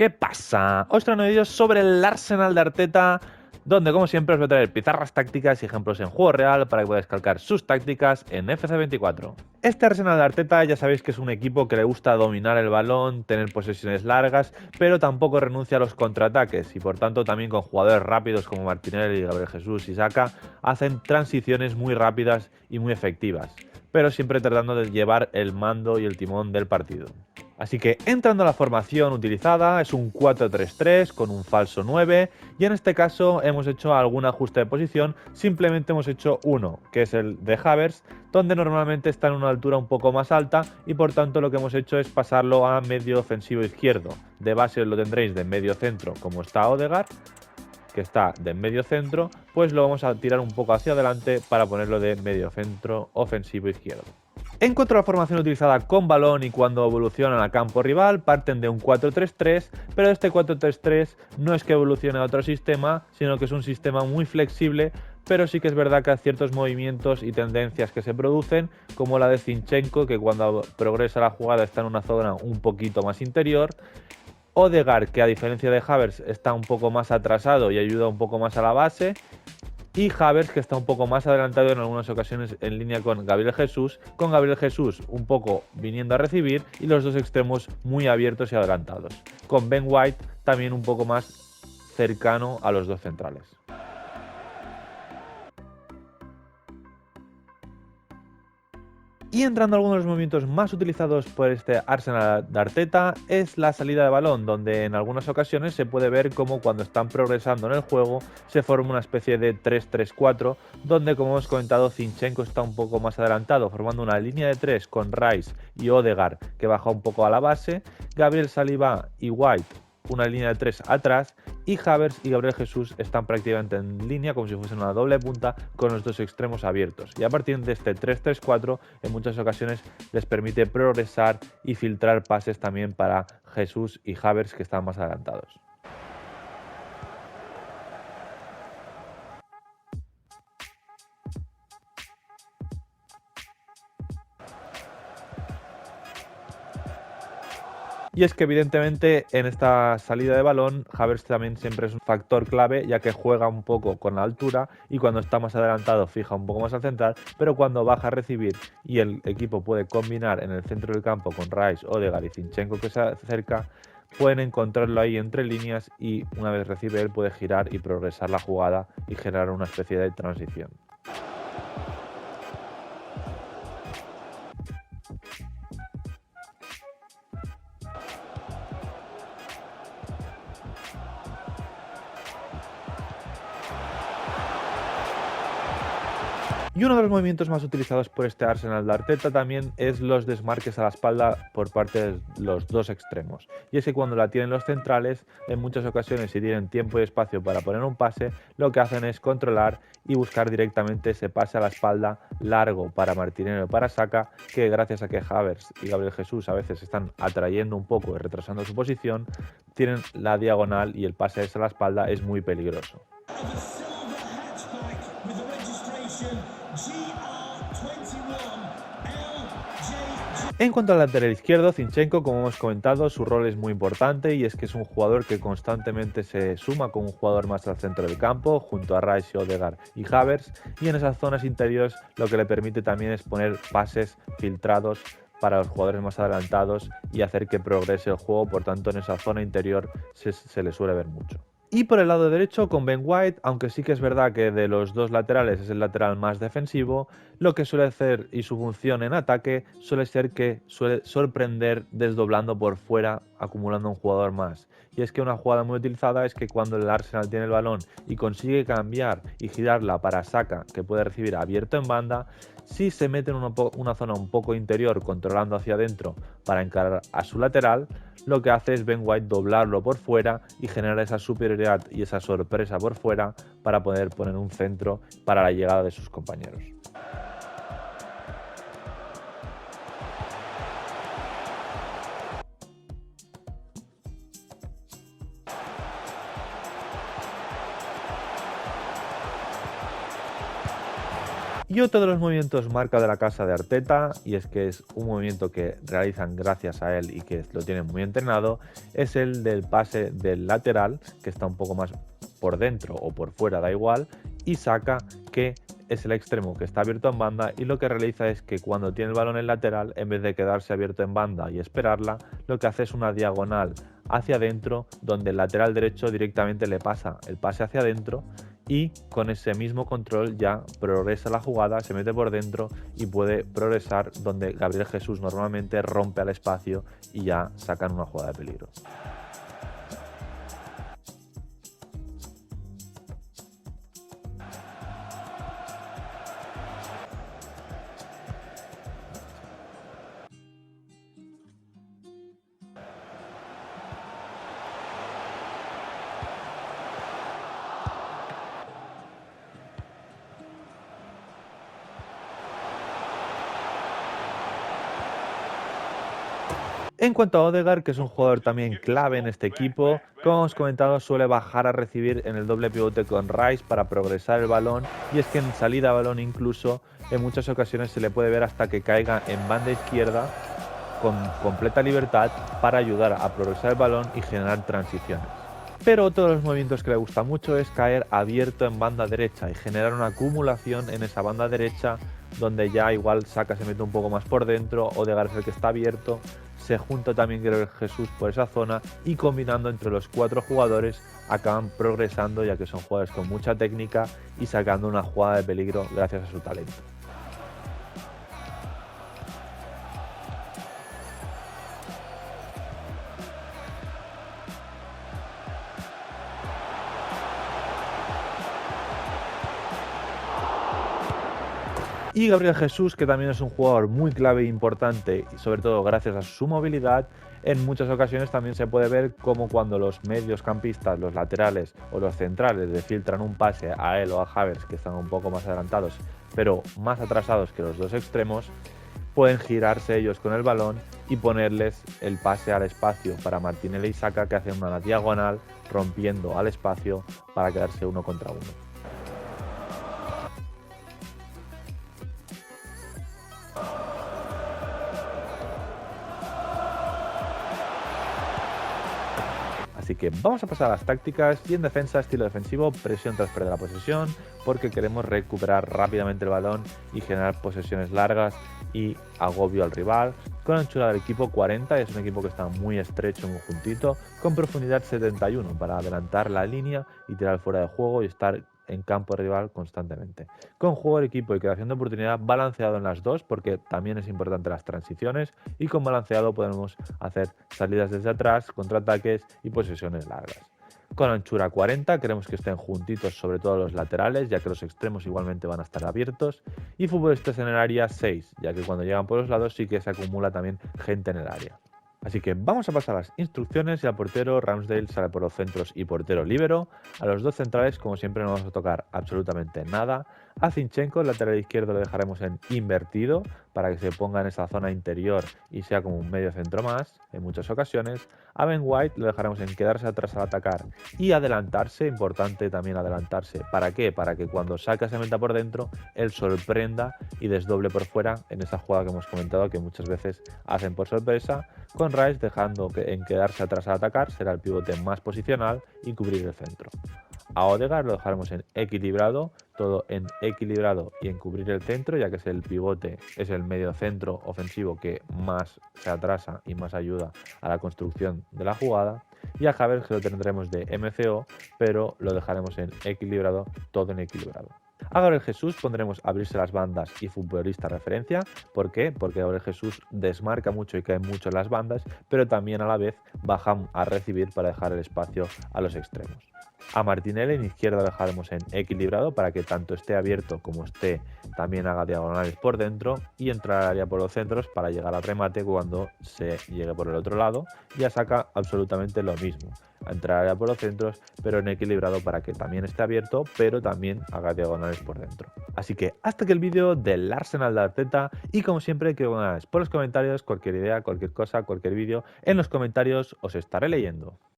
¿Qué pasa? Os traigo un vídeo sobre el Arsenal de Arteta, donde como siempre os voy a traer pizarras tácticas y ejemplos en juego real para que podáis calcar sus tácticas en FC24. Este Arsenal de Arteta ya sabéis que es un equipo que le gusta dominar el balón, tener posesiones largas, pero tampoco renuncia a los contraataques y por tanto también con jugadores rápidos como Martinelli, Gabriel Jesús y Saka hacen transiciones muy rápidas y muy efectivas, pero siempre tratando de llevar el mando y el timón del partido. Así que entrando a la formación utilizada es un 4-3-3 con un falso 9 y en este caso hemos hecho algún ajuste de posición, simplemente hemos hecho uno, que es el de Havertz, donde normalmente está en una altura un poco más alta y por tanto lo que hemos hecho es pasarlo a medio ofensivo izquierdo. De base lo tendréis de medio centro como está Odegaard, que está de medio centro, pues lo vamos a tirar un poco hacia adelante para ponerlo de medio centro ofensivo izquierdo. En cuanto a la formación utilizada con balón y cuando evolucionan a campo rival, parten de un 4-3-3, pero este 4-3-3 no es que evolucione a otro sistema, sino que es un sistema muy flexible, pero sí que es verdad que hay ciertos movimientos y tendencias que se producen, como la de Zinchenko, que cuando progresa la jugada está en una zona un poquito más interior, Odegaard, que a diferencia de Havertz está un poco más atrasado y ayuda un poco más a la base, y Havertz, que está un poco más adelantado en algunas ocasiones en línea con Gabriel Jesús un poco viniendo a recibir y los dos extremos muy abiertos y adelantados, con Ben White también un poco más cercano a los dos centrales. Y entrando a algunos de los movimientos más utilizados por este Arsenal de Arteta es la salida de balón, donde en algunas ocasiones se puede ver como cuando están progresando en el juego se forma una especie de 3-3-4, donde como hemos comentado Zinchenko está un poco más adelantado, formando una línea de 3 con Rice y Odegaard que baja un poco a la base, Gabriel Saliba y White una línea de 3 atrás y Havertz y Gabriel Jesús están prácticamente en línea como si fuesen una doble punta con los dos extremos abiertos y a partir de este 3-3-4 en muchas ocasiones les permite progresar y filtrar pases también para Jesús y Havertz que están más adelantados. Y es que evidentemente en esta salida de balón Havertz también siempre es un factor clave, ya que juega un poco con la altura y cuando está más adelantado fija un poco más al central, pero cuando baja a recibir y el equipo puede combinar en el centro del campo con Rice, Odegaard y Zinchenko que se acerca, pueden encontrarlo ahí entre líneas y una vez recibe él puede girar y progresar la jugada y generar una especie de transición. Y uno de los movimientos más utilizados por este Arsenal de Arteta también es los desmarques a la espalda por parte de los dos extremos. Y es que cuando la tienen los centrales, en muchas ocasiones si tienen tiempo y espacio para poner un pase, lo que hacen es controlar y buscar directamente ese pase a la espalda largo para Martinelli o para Saka, que gracias a que Havertz y Gabriel Jesús a veces están atrayendo un poco y retrasando su posición, tienen la diagonal y el pase a la espalda es muy peligroso. En cuanto al lateral izquierdo, Zinchenko, como hemos comentado, su rol es muy importante y es que es un jugador que constantemente se suma con un jugador más al centro del campo, junto a Rice, Odegaard y Havertz, y en esas zonas interiores lo que le permite también es poner pases filtrados para los jugadores más adelantados y hacer que progrese el juego, por tanto en esa zona interior se le suele ver mucho. Y por el lado derecho con Ben White, aunque sí que es verdad que de los dos laterales es el lateral más defensivo, lo que suele hacer y su función en ataque suele ser que suele sorprender desdoblando por fuera, acumulando un jugador más. Y es que una jugada muy utilizada es que cuando el Arsenal tiene el balón y consigue cambiar y girarla para Saka, que puede recibir abierto en banda, si se mete en una zona un poco interior controlando hacia adentro para encarar a su lateral, lo que hace es Ben White doblarlo por fuera y generar esa superioridad y esa sorpresa por fuera para poder poner un centro para la llegada de sus compañeros. Y otro de los movimientos marca de la casa de Arteta, y es que es un movimiento que realizan gracias a él y que lo tienen muy entrenado, es el del pase del lateral, que está un poco más por dentro o por fuera, da igual, y saca que es el extremo que está abierto en banda, y lo que realiza es que cuando tiene el balón en lateral, en vez de quedarse abierto en banda y esperarla, lo que hace es una diagonal hacia adentro, donde el lateral derecho directamente le pasa el pase hacia adentro, y con ese mismo control ya progresa la jugada, se mete por dentro y puede progresar donde Gabriel Jesús normalmente rompe al espacio y ya sacan una jugada de peligro. En cuanto a Odegaard, que es un jugador también clave en este equipo, como hemos comentado, suele bajar a recibir en el doble pivote con Rice para progresar el balón, y es que en salida a balón incluso en muchas ocasiones se le puede ver hasta que caiga en banda izquierda con completa libertad para ayudar a progresar el balón y generar transiciones. Pero otro de los movimientos que le gusta mucho es caer abierto en banda derecha y generar una acumulación en esa banda derecha, donde ya igual Saka se mete un poco más por dentro, Odegaard es el que está abierto, se junta también Gabriel Jesús por esa zona, y combinando entre los 4 jugadores acaban progresando, ya que son jugadores con mucha técnica y sacando una jugada de peligro gracias a su talento. Y Gabriel Jesús, que también es un jugador muy clave e importante, y sobre todo gracias a su movilidad, en muchas ocasiones también se puede ver como cuando los mediocampistas, los laterales o los centrales le filtran un pase a él o a Havertz, que están un poco más adelantados, pero más atrasados que los dos extremos, pueden girarse ellos con el balón y ponerles el pase al espacio para Martinelli y Saka, que hacen una diagonal rompiendo al espacio para quedarse uno contra uno. Así que vamos a pasar a las tácticas, y en defensa, estilo defensivo, presión tras perder la posesión, porque queremos recuperar rápidamente el balón y generar posesiones largas y agobio al rival. Con anchura del equipo 40, es un equipo que está muy estrecho, muy juntito, con profundidad 71 para adelantar la línea y tirar fuera de juego y estar en campo rival constantemente. Con juego de equipo y creación de oportunidad balanceado en las dos, porque también es importante las transiciones, y con balanceado podemos hacer salidas desde atrás, contraataques y posesiones largas. Con anchura 40 queremos que estén juntitos, sobre todo los laterales, ya que los extremos igualmente van a estar abiertos, y futbolistas en el área 6, ya que cuando llegan por los lados sí que se acumula también gente en el área. Así que vamos a pasar a las instrucciones, y al portero Ramsdale sale por los centros y portero líbero. A los dos centrales, como siempre, no vamos a tocar absolutamente nada. A Zinchenko, el lateral izquierdo, lo dejaremos en invertido para que se ponga en esa zona interior y sea como un medio centro más en muchas ocasiones. A Ben White lo dejaremos en quedarse atrás al atacar y adelantarse, importante también adelantarse. ¿Para qué? Para que cuando Saka se meta por dentro, él sorprenda y desdoble por fuera en esa jugada que hemos comentado que muchas veces hacen por sorpresa. Con Rice dejando en quedarse atrás al atacar, será el pivote más posicional y cubrir el centro. A Odegaard lo dejaremos en equilibrado, todo en equilibrado y en cubrir el centro, ya que es el pivote, es el medio centro ofensivo que más se atrasa y más ayuda a la construcción de la jugada. Y a Havertz, que lo tendremos de MCO, pero lo dejaremos en equilibrado, todo en equilibrado. A Gabriel Jesús pondremos abrirse las bandas y futbolista referencia. ¿Por qué? Porque Gabriel Jesús desmarca mucho y cae mucho en las bandas, pero también a la vez baja a recibir para dejar el espacio a los extremos. A Martinelli en izquierda lo dejaremos en equilibrado para que tanto esté abierto como esté también haga diagonales por dentro y entrar al área por los centros para llegar al remate cuando se llegue por el otro lado. Ya saca absolutamente lo mismo, entrar al área por los centros, pero en equilibrado para que también esté abierto, pero también haga diagonales por dentro. Así que hasta aquí el vídeo del Arsenal de Arteta, y como siempre quiero que me hagáis por los comentarios cualquier idea, cualquier cosa, cualquier vídeo. En los comentarios os estaré leyendo.